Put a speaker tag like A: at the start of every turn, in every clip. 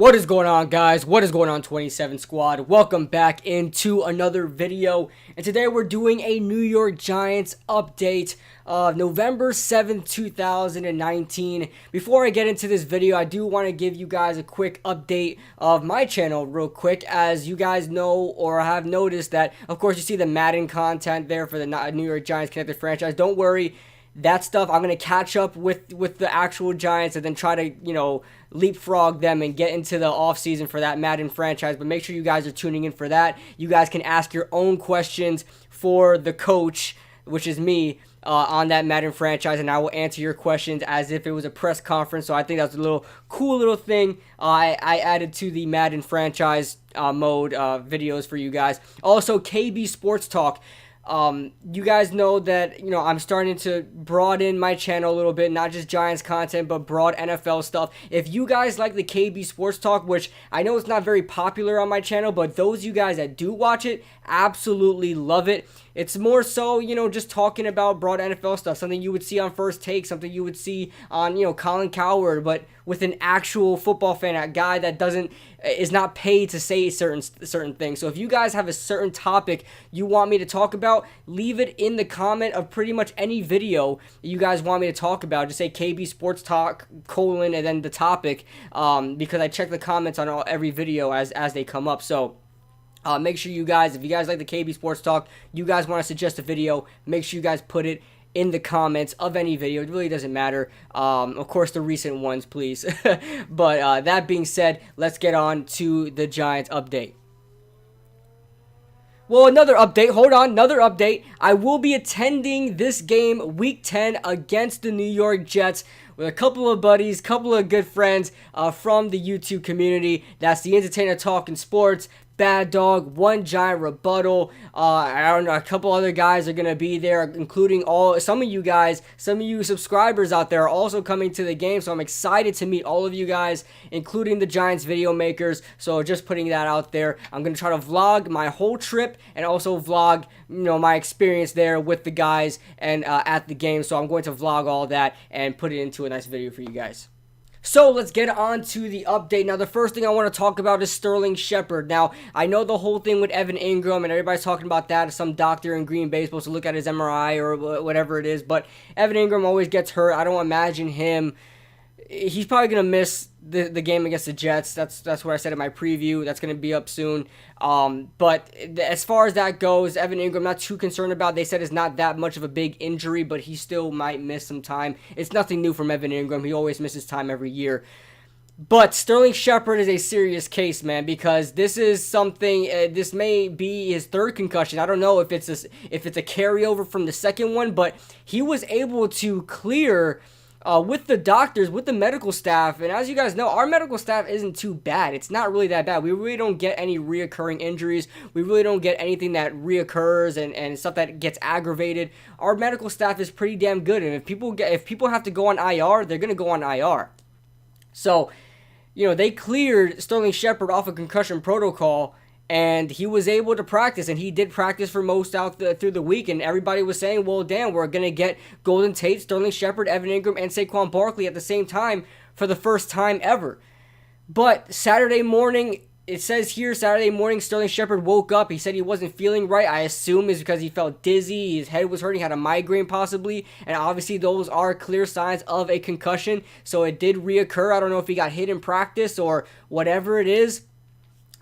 A: What is going on, guys? What is going on, 27 Squad? Welcome back into another video, and today we're doing a New York Giants update of November 7th, 2019. Before I get into this video, I do want to give you guys a quick update of my channel real quick. As you guys know or have noticed that, of course, you see the Madden content there for the New York Giants Connected franchise. Don't worry. That stuff, I'm going to catch up with the actual Giants and then try to, leapfrog them and get into the offseason for that Madden franchise. But make sure you guys are tuning in for that. You guys can ask your own questions for the coach, which is me, on that Madden franchise, and I will answer your questions as if it was a press conference. So I think that's a cool little thing I added to the Madden franchise mode videos for you guys. Also, KB Sports Talk. You guys know that, I'm starting to broaden my channel a little bit, not just Giants content, but broad NFL stuff. If you guys like the KB Sports Talk, which I know it's not very popular on my channel, but those you guys that do watch it absolutely love it. It's more so, just talking about broad NFL stuff, something you would see on First Take, something you would see on, Colin Cowherd, but with an actual football fan, a guy that is not paid to say certain things. So if you guys have a certain topic you want me to talk about, leave it in the comment of pretty much any video you guys want me to talk about. Just say KB Sports Talk, and then the topic, because I check the comments on every video as they come up. So make sure you guys, if you guys like the KB Sports Talk, you guys want to suggest a video, make sure you guys put it in the comments of any video. It really doesn't matter. Of course, the recent ones, please. But that being said, let's get on to the Giants update. Well, another update. I will be attending this game, Week 10, against the New York Jets with a couple of buddies, couple of good friends from the YouTube community. That's the Entertainer Talking Sports, Bad Dog, One Giant Rebuttal. I don't know, a couple other guys are going to be there, including some of you subscribers out there are also coming to the game. So I'm excited to meet all of you guys, including the Giants video makers. So just putting that out there. I'm going to try to vlog my whole trip and also vlog, my experience there with the guys and at the game. So I'm going to vlog all that and put it into a nice video for you guys. So let's get on to the update. Now, the first thing I want to talk about is Sterling Shepard. Now, I know the whole thing with Evan Ingram, and everybody's talking about that. Some doctor in Green Bay is supposed to look at his MRI or whatever it is. But Evan Ingram always gets hurt. I don't imagine him. He's probably going to miss the game against the Jets. That's what I said in my preview. That's going to be up soon. But as far as that goes, Evan Ingram, not too concerned about. They said it's not that much of a big injury, but he still might miss some time. It's nothing new from Evan Ingram. He always misses time every year. But Sterling Shepard is a serious case, man, because this is something. This may be his third concussion. I don't know if it's a carryover from the second one, but he was able to clear with the doctors, with the medical staff. And as you guys know, our medical staff isn't too bad. It's not really that bad. We really don't get any reoccurring injuries. We really don't get anything that reoccurs and stuff that gets aggravated. Our medical staff is pretty damn good. And if people have to go on IR, they're going to go on IR. So, they cleared Sterling Shepard off a concussion protocol, and he was able to practice, and he did practice for most through the week, and everybody was saying, well, damn, we're going to get Golden Tate, Sterling Shepard, Evan Ingram, and Saquon Barkley at the same time for the first time ever. But Saturday morning, it says here, Saturday morning, Sterling Shepard woke up. He said he wasn't feeling right. I assume it's because he felt dizzy, his head was hurting, had a migraine possibly, and obviously those are clear signs of a concussion, so it did reoccur. I don't know if he got hit in practice or whatever it is,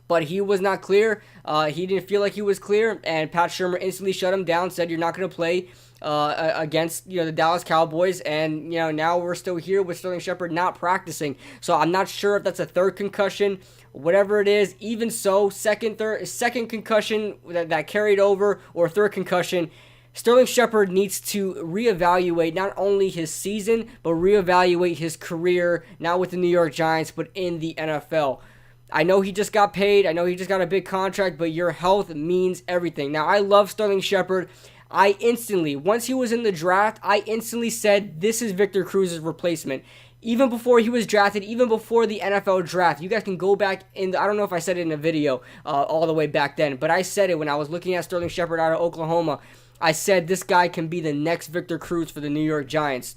A: but he was not clear. He didn't feel like he was clear, and Pat Shurmur instantly shut him down, said you're not going to play against the Dallas Cowboys, and now we're still here with Sterling Shepard not practicing. So I'm not sure if that's a third concussion, whatever it is. Even so, second concussion that carried over, or third concussion. Sterling Shepard needs to reevaluate not only his season, but reevaluate his career, not with the New York Giants, but in the NFL. I know he just got paid. I know he just got a big contract, but your health means everything. Now, I love Sterling Shepard. Once he was in the draft, I instantly said this is Victor Cruz's replacement. Even before he was drafted, even before the NFL draft. You guys can go back I don't know if I said it in a video all the way back then, but I said it when I was looking at Sterling Shepard out of Oklahoma. I said this guy can be the next Victor Cruz for the New York Giants.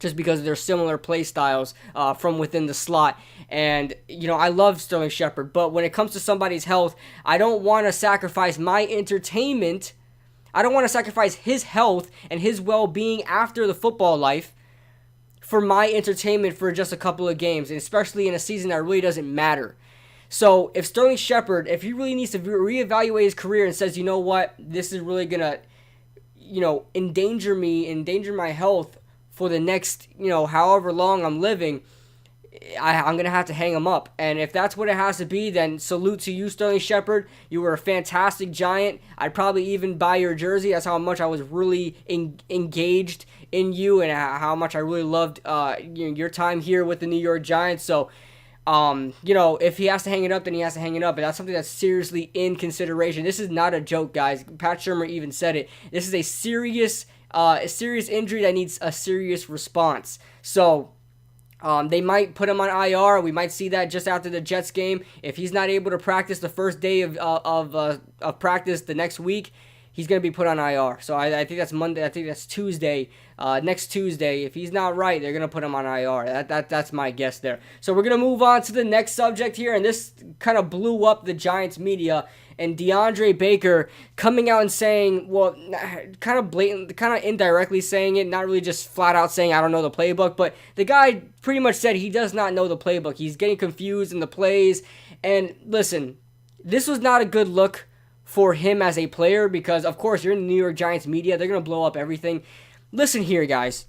A: just because of their similar play styles from within the slot. And, I love Sterling Shepard, but when it comes to somebody's health, I don't want to sacrifice my entertainment. I don't want to sacrifice his health and his well-being after the football life for my entertainment for just a couple of games, and especially in a season that really doesn't matter. So if Sterling Shepard, if he really needs to reevaluate his career and says, you know what, this is really going to, endanger my health for the next, however long I'm living, I'm going to have to hang him up. And if that's what it has to be, then salute to you, Sterling Shepard. You were a fantastic Giant. I'd probably even buy your jersey. That's how much I was really engaged in you and how much I really loved your time here with the New York Giants. So, if he has to hang it up, then he has to hang it up. But that's something that's seriously in consideration. This is not a joke, guys. Pat Shurmur even said it. This is a serious injury that needs a serious response. So, they might put him on IR. We might see that just after the Jets game. If he's not able to practice the first day of practice the next week, he's going to be put on IR. So I think that's Monday. I think that's Tuesday. Next Tuesday. If he's not right, they're going to put him on IR. That's my guess there. So we're going to move on to the next subject here. And this kind of blew up the Giants media. And DeAndre Baker coming out and saying, well, kind of blatant, kind of indirectly saying it, not really just flat out saying, I don't know the playbook, but the guy pretty much said he does not know the playbook. He's getting confused in the plays. And listen, this was not a good look for him as a player because, of course, you're in the New York Giants media. They're going to blow up everything. Listen here, guys.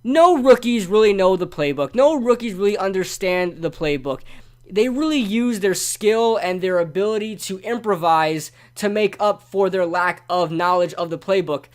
A: No rookies really know the playbook. No rookies really understand the playbook. They really use their skill and their ability to improvise to make up for their lack of knowledge of the playbook.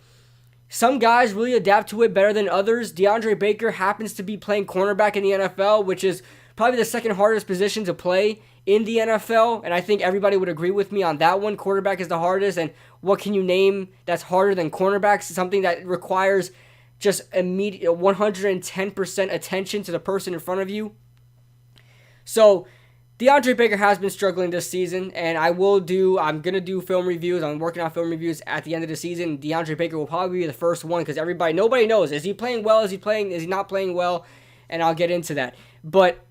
A: Some guys really adapt to it better than others. DeAndre Baker happens to be playing cornerback in the NFL, which is probably the second hardest position to play in the NFL, and I think everybody would agree with me on that one. Quarterback is the hardest, and what can you name that's harder than cornerbacks? Something that requires just immediate 110% attention to the person in front of you. So DeAndre Baker has been struggling this season, and I'm going to do film reviews. I'm working on film reviews at the end of the season. DeAndre Baker will probably be the first one because nobody knows. Is he playing well? Is he not playing well? And I'll get into that. But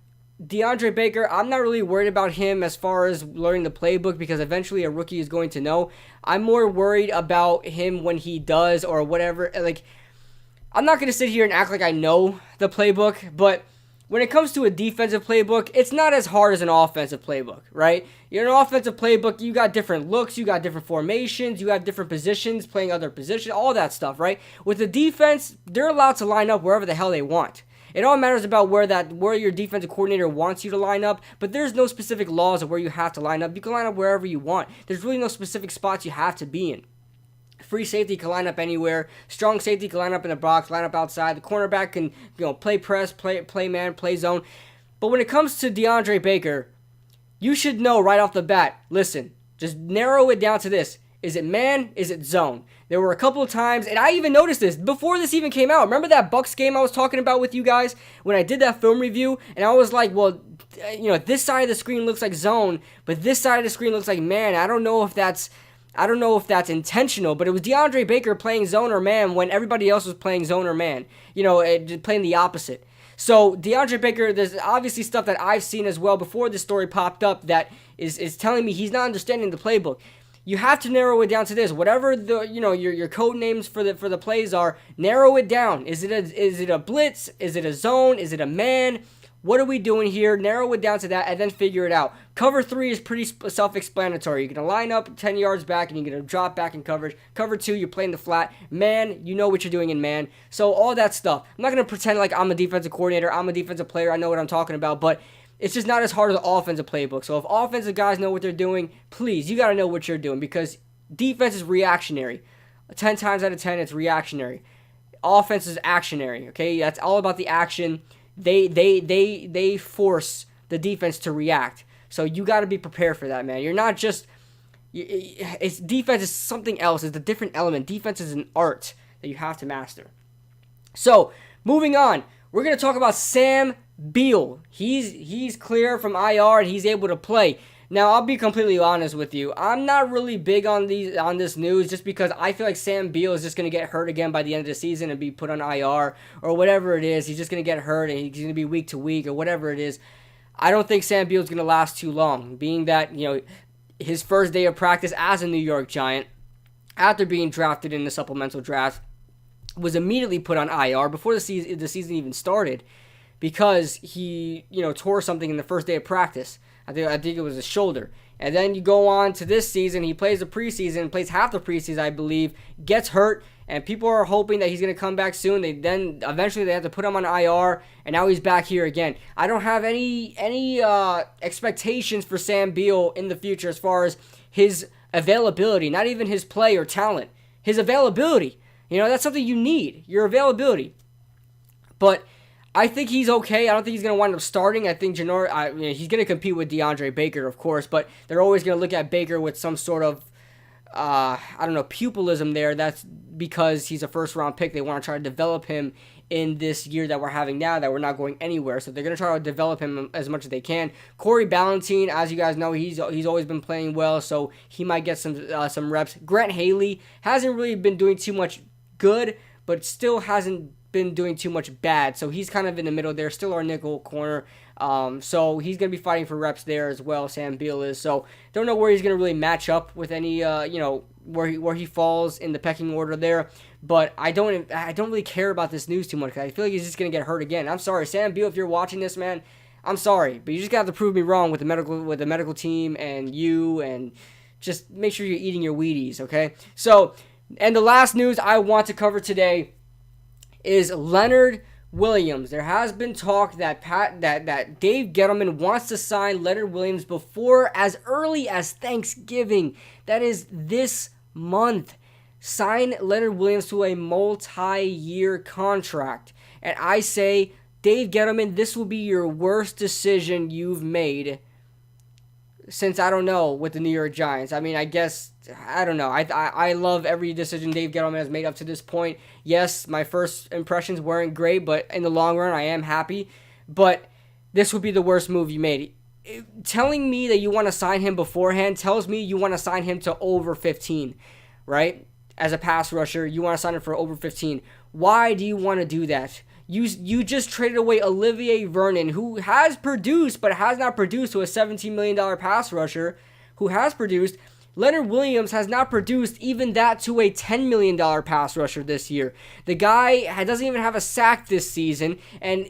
A: DeAndre Baker, I'm not really worried about him as far as learning the playbook because eventually a rookie is going to know. I'm more worried about him when he does or whatever. Like, I'm not going to sit here and act like I know the playbook, but when it comes to a defensive playbook, it's not as hard as an offensive playbook, right? In an offensive playbook, you got different looks, you got different formations, you have different positions, playing other positions, all that stuff, right? With the defense, they're allowed to line up wherever the hell they want. It all matters about where your defensive coordinator wants you to line up, but there's no specific laws of where you have to line up. You can line up wherever you want. There's really no specific spots you have to be in. Free safety can line up anywhere. Strong safety can line up in the box, line up outside. The cornerback can, play press, play man, play zone. But when it comes to DeAndre Baker, you should know right off the bat, listen, just narrow it down to this. Is it man? Is it zone? There were a couple of times, and I even noticed this before this even came out. Remember that Bucs game I was talking about with you guys when I did that film review? And I was like, well, this side of the screen looks like zone, but this side of the screen looks like man. I don't know if that's intentional, but it was DeAndre Baker playing zone or man when everybody else was playing zone or man. Playing the opposite. So DeAndre Baker, there's obviously stuff that I've seen as well before this story popped up that is telling me he's not understanding the playbook. You have to narrow it down to this. Whatever your code names for the plays are, narrow it down. Is it a blitz? Is it a zone? Is it a man? What are we doing here? Narrow it down to that and then figure it out. Cover 3 is pretty self-explanatory. You're going to line up 10 yards back and you're going to drop back in coverage. Cover 2, you're playing the flat. Man, you know what you're doing in man. So all that stuff. I'm not going to pretend like I'm a defensive coordinator. I'm a defensive player. I know what I'm talking about. But it's just not as hard as the offensive playbook. So if offensive guys know what they're doing, please, you got to know what you're doing because defense is reactionary. 10 times out of 10, it's reactionary. Offense is actionary, okay? That's all about the action. They force the defense to react. So you got to be prepared for that, man. You're not just... defense is something else. It's a different element. Defense is an art that you have to master. So, moving on. We're going to talk about Sam Beale. He's clear from IR and he's able to play. Now, I'll be completely honest with you. I'm not really big on this news just because I feel like Sam Beale is just going to get hurt again by the end of the season and be put on IR or whatever it is. He's just going to get hurt and he's going to be week to week or whatever it is. I don't think Sam Beale is going to last too long, being that, his first day of practice as a New York Giant, after being drafted in the supplemental draft, was immediately put on IR before the season even started because he, tore something in the first day of practice. I think it was his shoulder. And then you go on to this season. He plays the preseason, plays half the preseason, I believe, gets hurt, and people are hoping that he's going to come back soon. Eventually they have to put him on IR, and now he's back here again. I don't have any expectations for Sam Beale in the future as far as his availability, not even his play or talent. His availability. That's something you need, your availability. But I think he's okay. I don't think he's going to wind up starting. I think he's going to compete with DeAndre Baker, of course, but they're always going to look at Baker with some sort of, pupilism there. That's because he's a first-round pick. They want to try to develop him in this year that we're having now, that we're not going anywhere. So they're going to try to develop him as much as they can. Corey Ballentine, as you guys know, he's always been playing well, so he might get some reps. Grant Haley hasn't really been doing too much good, but still hasn't been doing too much bad, so he's kind of in the middle there, still our nickel corner, so he's going to be fighting for reps there as well, Sam Beale is, so don't know where he's going to really match up with any, where he falls in the pecking order there, but I don't really care about this news too much, because I feel like he's just going to get hurt again. I'm sorry, Sam Beale, if you're watching this, man, I'm sorry, but you just got to prove me wrong with the medical team and you, and just make sure you're eating your Wheaties, okay? So, and the last news I want to cover today is Leonard Williams. There has been talk that Dave Gettleman wants to sign Leonard Williams before as early as Thanksgiving. That is this month. Sign Leonard Williams to a multi-year contract. And I say, Dave Gettleman, this will be your worst decision you've made since, I don't know, with the New York Giants. I mean, I guess, I don't know. I love every decision Dave Gettleman has made up to this point. Yes, my first impressions weren't great, but in the long run, I am happy. But this would be the worst move you made. Telling me that you want to sign him beforehand tells me you want to sign him to over 15, right? As a pass rusher, you want to sign him for over 15. Why do you want to do that? You just traded away Olivier Vernon, who has produced, but has not produced to a $17 million pass rusher, who has produced. Leonard Williams has not produced even that to a $10 million pass rusher this year. The guy doesn't even have a sack this season, and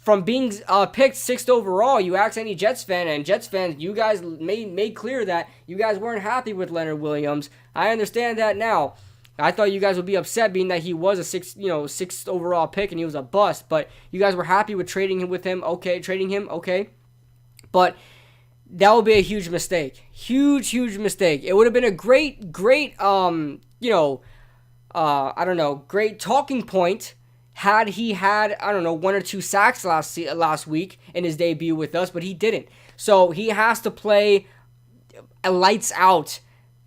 A: from being picked 6th overall, you ask any Jets fan, and Jets fans, you guys made clear that you guys weren't happy with Leonard Williams. I understand that now. I thought you guys would be upset being that he was a 6th overall pick and he was a bust, but you guys were happy with trading him okay. But that would be a huge mistake. Huge mistake. It would have been a great great talking point had he had, 1 or 2 sacks last week in his debut with us, but he didn't. So he has to play lights out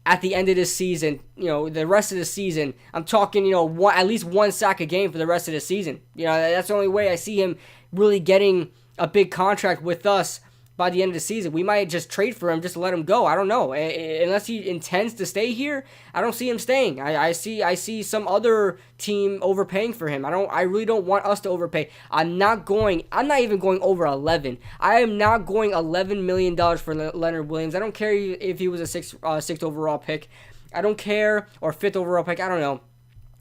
A: at the end of this season, the rest of the season. I'm talking, at least 1 sack a game for the rest of the season. That's the only way I see him really getting a big contract with us by the end of the season. We might just trade for him just to let him go. I don't know. Unless he intends to stay here, I don't see him staying. I see some other team overpaying for him. I really don't want us to overpay. I'm not even going over 11. I am not going $11 million for Leonard Williams. I don't care if he was a 6th overall pick. I don't care, or 5th overall pick. I don't know.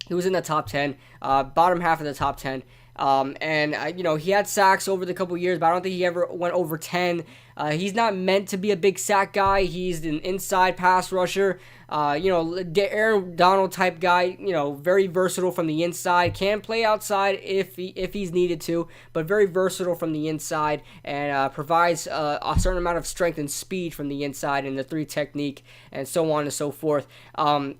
A: He was in the top 10, bottom half of the top 10. He had sacks over the couple years, but I don't think he ever went over 10. He's not meant to be a big sack guy. He's an inside pass rusher, Aaron Donald type guy, very versatile from the inside, can play outside if he's needed to, but very versatile from the inside, and provides a certain amount of strength and speed from the inside in the 3 technique and so on and so forth.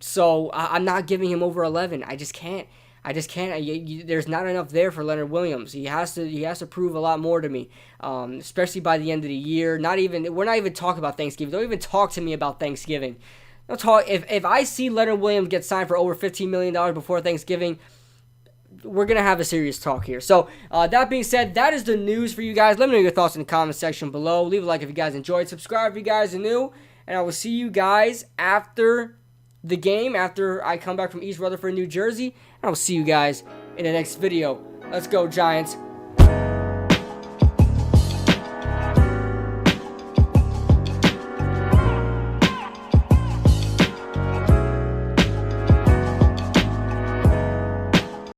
A: So I'm not giving him over 11. I just can't. There's not enough there for Leonard Williams. He has to prove a lot more to me, especially by the end of the year. We're not even talking about Thanksgiving. Don't even talk to me about Thanksgiving. Don't talk. If I see Leonard Williams get signed for over $15 million before Thanksgiving, we're gonna have a serious talk here. So that being said, that is the news for you guys. Let me know your thoughts in the comment section below. Leave a like if you guys enjoyed. Subscribe if you guys are new, and I will see you guys after the game, after I come back from East Rutherford, New Jersey, and I will see you guys in the next video. Let's go, Giants.